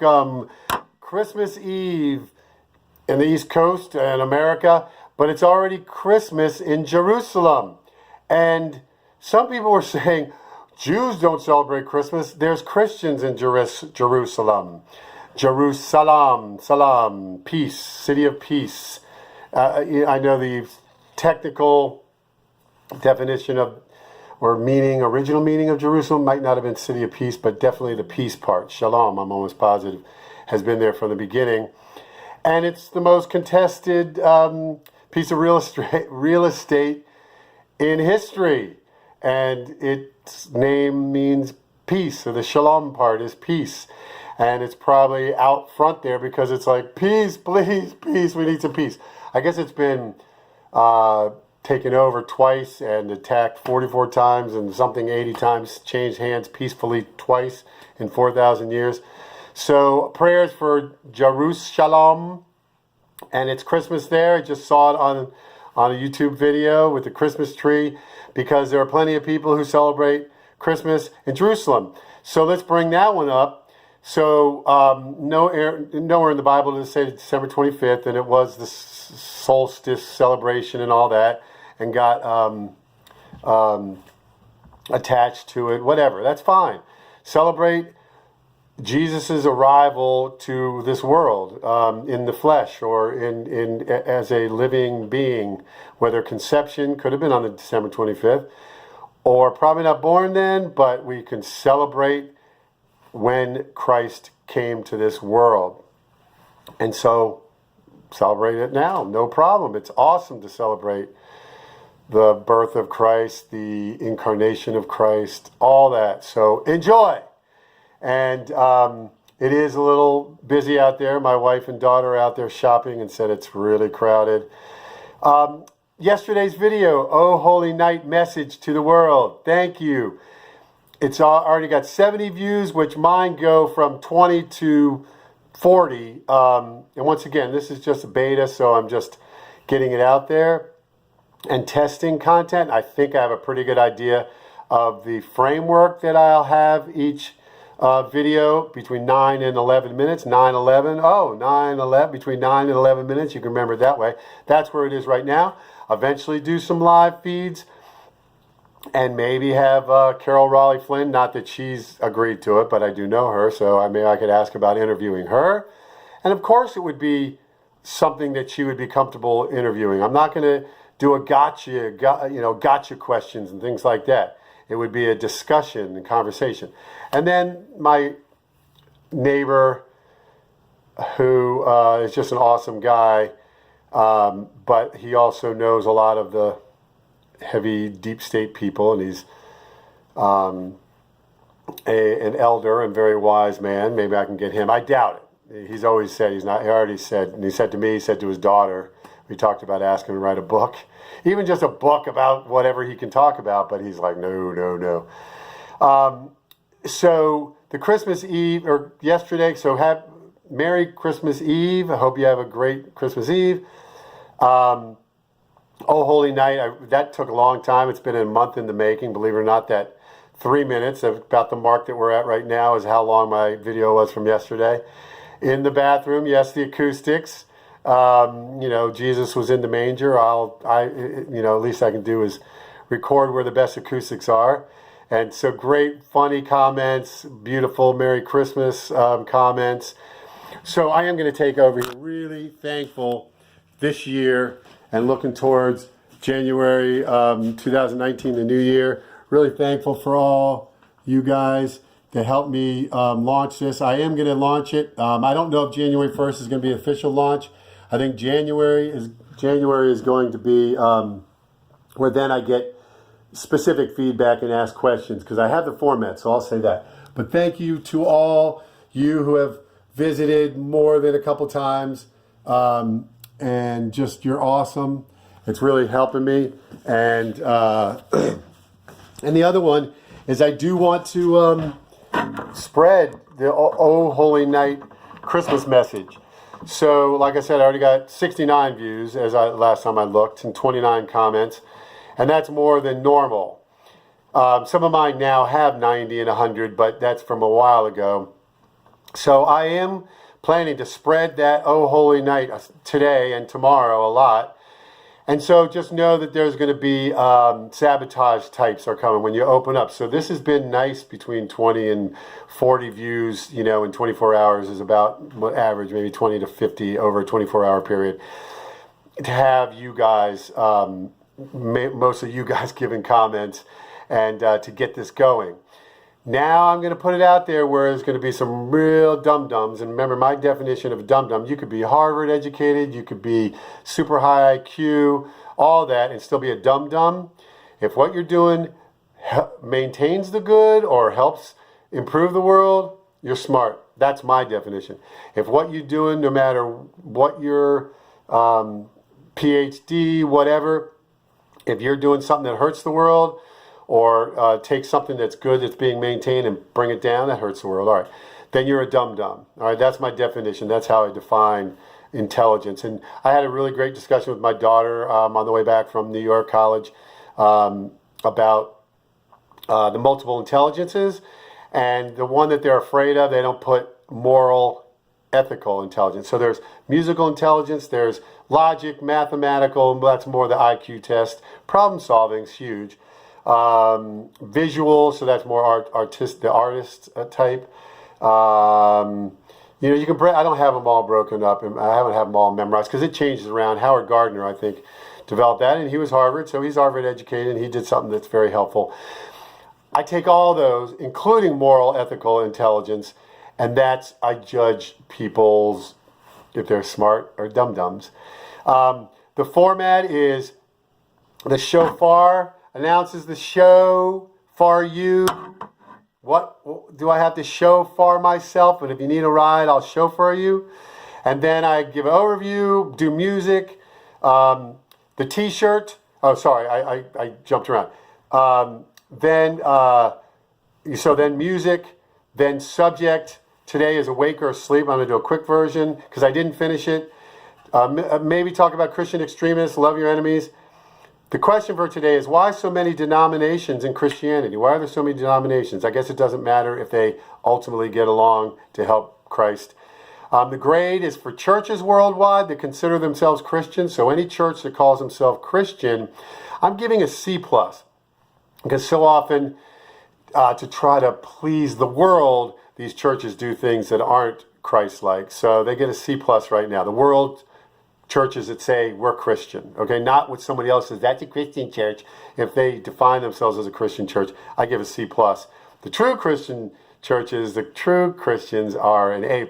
look, Christmas Eve in the East Coast in America, but it's already Christmas in Jerusalem. And some people were saying, Jews don't celebrate Christmas. There's Christians in Jerusalem. Jerusalem, salam, peace, city of peace. I know the technical definition of, or meaning, original meaning of Jerusalem might not have been city of peace, but definitely the peace part, shalom, I'm almost positive, has been there from the beginning. And it's the most contested piece of real estate in history. And its name means peace, so the shalom part is peace. And it's probably out front there because it's like, peace, please, peace, we need some peace. I guess it's been taken over twice and attacked 44 times and something 80 times, changed hands peacefully twice in 4,000 years. So prayers for Jerusalem, and it's Christmas there. I just saw it on a YouTube video with the Christmas tree because there are plenty of people who celebrate Christmas in Jerusalem. So let's bring that one up. So nowhere in the Bible does it say December 25th, and it was the solstice celebration and all that, and got attached to it, whatever, that's fine. Celebrate Jesus' arrival to this world in the flesh or in as a living being, whether conception could have been on the December 25th, or probably not born then, but we can celebrate when Christ came to this world. And so celebrate it now, no problem. It's awesome to celebrate the birth of Christ, the incarnation of Christ, all that. So enjoy. And it is a little busy out there. My wife and daughter are out there shopping and said it's really crowded. Yesterday's video, Oh Holy Night message to the world. Thank you. It's already got 70 views, which mine go from 20 to 40. And once again, this is just a beta, so I'm just getting it out there and testing content. I think I have a pretty good idea of the framework that I'll have each video between 9 and 11 minutes. Between 9 and 11 minutes. You can remember it that way. That's where it is right now. Eventually do some live feeds. And maybe have Carol Raleigh Flynn, not that she's agreed to it, but I do know her, so I could ask about interviewing her. And of course it would be something that she would be comfortable interviewing. I'm not going to do a gotcha questions and things like that. It would be a discussion and conversation. And then my neighbor, who is just an awesome guy, but he also knows a lot of the heavy deep state people, and he's an elder and very wise man. Maybe I can get him. I doubt it. He's always said he's not. He already said, and he said to me, he said to his daughter, we talked about asking him to write a book, even just a book about whatever he can talk about, but he's like, no. So the Christmas Eve, or yesterday, so have Merry Christmas Eve. I hope you have a great Christmas Eve. Oh Holy Night, that took a long time. It's been a month in the making, believe it or not. That 3 minutes, about the mark that we're at right now, is how long my video was from yesterday. In the bathroom, yes, the acoustics. Jesus was in the manger. At least I can do is record where the best acoustics are. And so great, funny comments, beautiful Merry Christmas comments. So I am going to take over here. Really thankful this year and looking towards January 2019, the new year. Really thankful for all you guys that helped me launch this. I am going to launch it. I don't know if January 1st is going to be official launch. I think January is going to be where then I get specific feedback and ask questions, because I have the format, so I'll say that. But thank you to all you who have visited more than a couple times. And just, you're awesome. It's really helping me. And and the other one is I do want to spread the Oh Holy Night Christmas message. So, like I said, I already got 69 views last time I looked, and 29 comments, and that's more than normal. Some of mine now have 90 and 100, but that's from a while ago. So I am planning to spread that Oh Holy Night today and tomorrow a lot. And so just know that there's going to be sabotage types are coming when you open up. So this has been nice, between 20 and 40 views, in 24 hours is about what average, maybe 20 to 50 over a 24-hour period. To have you guys, most of you guys giving comments and to get this going. Now I'm going to put it out there where there's going to be some real dum-dums. And remember, my definition of a dum-dum, you could be Harvard educated, you could be super high IQ, all that, and still be a dum-dum. If what you're doing maintains the good or helps improve the world, you're smart. That's my definition. If what you're doing, no matter what your PhD, whatever, if you're doing something that hurts the world, or take something that's good that's being maintained and bring it down, that hurts the world. All right, then you're a dum-dum. All right, that's my definition. That's how I define intelligence. And I had a really great discussion with my daughter on the way back from New York College about the multiple intelligences. And the one that they're afraid of, they don't put moral, ethical intelligence. So there's musical intelligence, there's logic, mathematical, that's more the IQ test. Problem solving is huge. Visual, so that's more the artist type. You can. I don't have them all broken up, and I haven't have them all memorized because it changes around. Howard Gardner, I think, developed that, and he was Harvard, so he's Harvard educated, and he did something that's very helpful. I take all those, including moral, ethical intelligence, and I judge people's, if they're smart or dum-dums. The format is the shofar announces the show for you. What do I have to show for myself? And if you need a ride, I'll show for you. And then I give an overview, do music, the T-shirt. Oh, sorry, I jumped around. Then music, then subject. Today is awake or asleep. I'm going to do a quick version because I didn't finish it. Maybe talk about Christian extremists, love your enemies. The question for today is, why so many denominations in Christianity? Why are there so many denominations? I guess it doesn't matter if they ultimately get along to help Christ. The grade is for churches worldwide that consider themselves Christians. So any church that calls themselves Christian, I'm giving a C+. Because so often, to try to please the world, these churches do things that aren't Christ-like. So they get a C+ right now. The world churches that say we're Christian, okay, not what somebody else says, that's a Christian church. If they define themselves as a Christian church, I give a C+. The true Christian churches, the true Christians are an A+.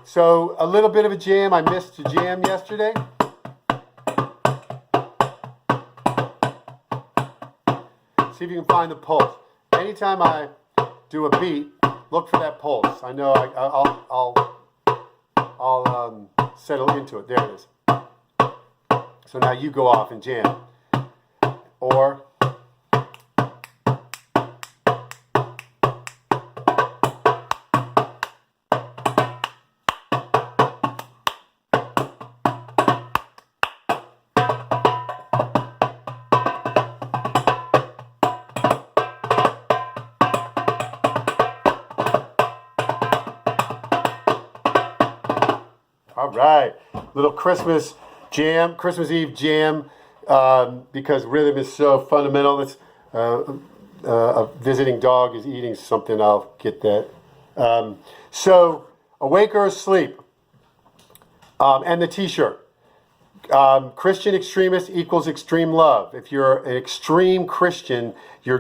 So a little bit of a jam. I missed a jam yesterday. See if you can find the pulse. Anytime I do a beat, look for that pulse. I know I'll settle into it. There it is. So now you go off and jam. Or all right, little Christmas jam, Christmas Eve jam, because rhythm is so fundamental. It's a visiting dog is eating something. I'll get that. So awake or asleep, and the T-shirt. Christian extremist equals extreme love. If you're an extreme Christian, you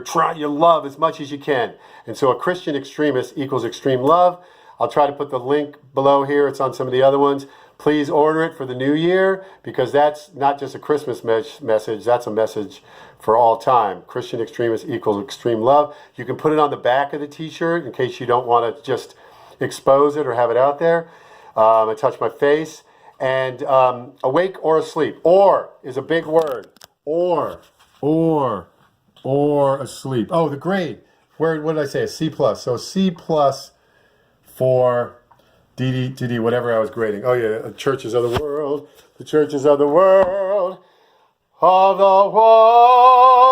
love as much as you can, and so a Christian extremist equals extreme love. I'll try to put the link below here. It's on some of the other ones. Please order it for the new year, because that's not just a Christmas message. That's a message for all time. Christian extremist equals extreme love. You can put it on the back of the T-shirt in case you don't want to just expose it or have it out there. I touch my face. And awake or asleep. Or is a big word. Or asleep. Oh, the grade. What did I say? A C+. So C+ for DD, whatever I was grading. Oh yeah, churches of the world. The churches of the world. Of the world.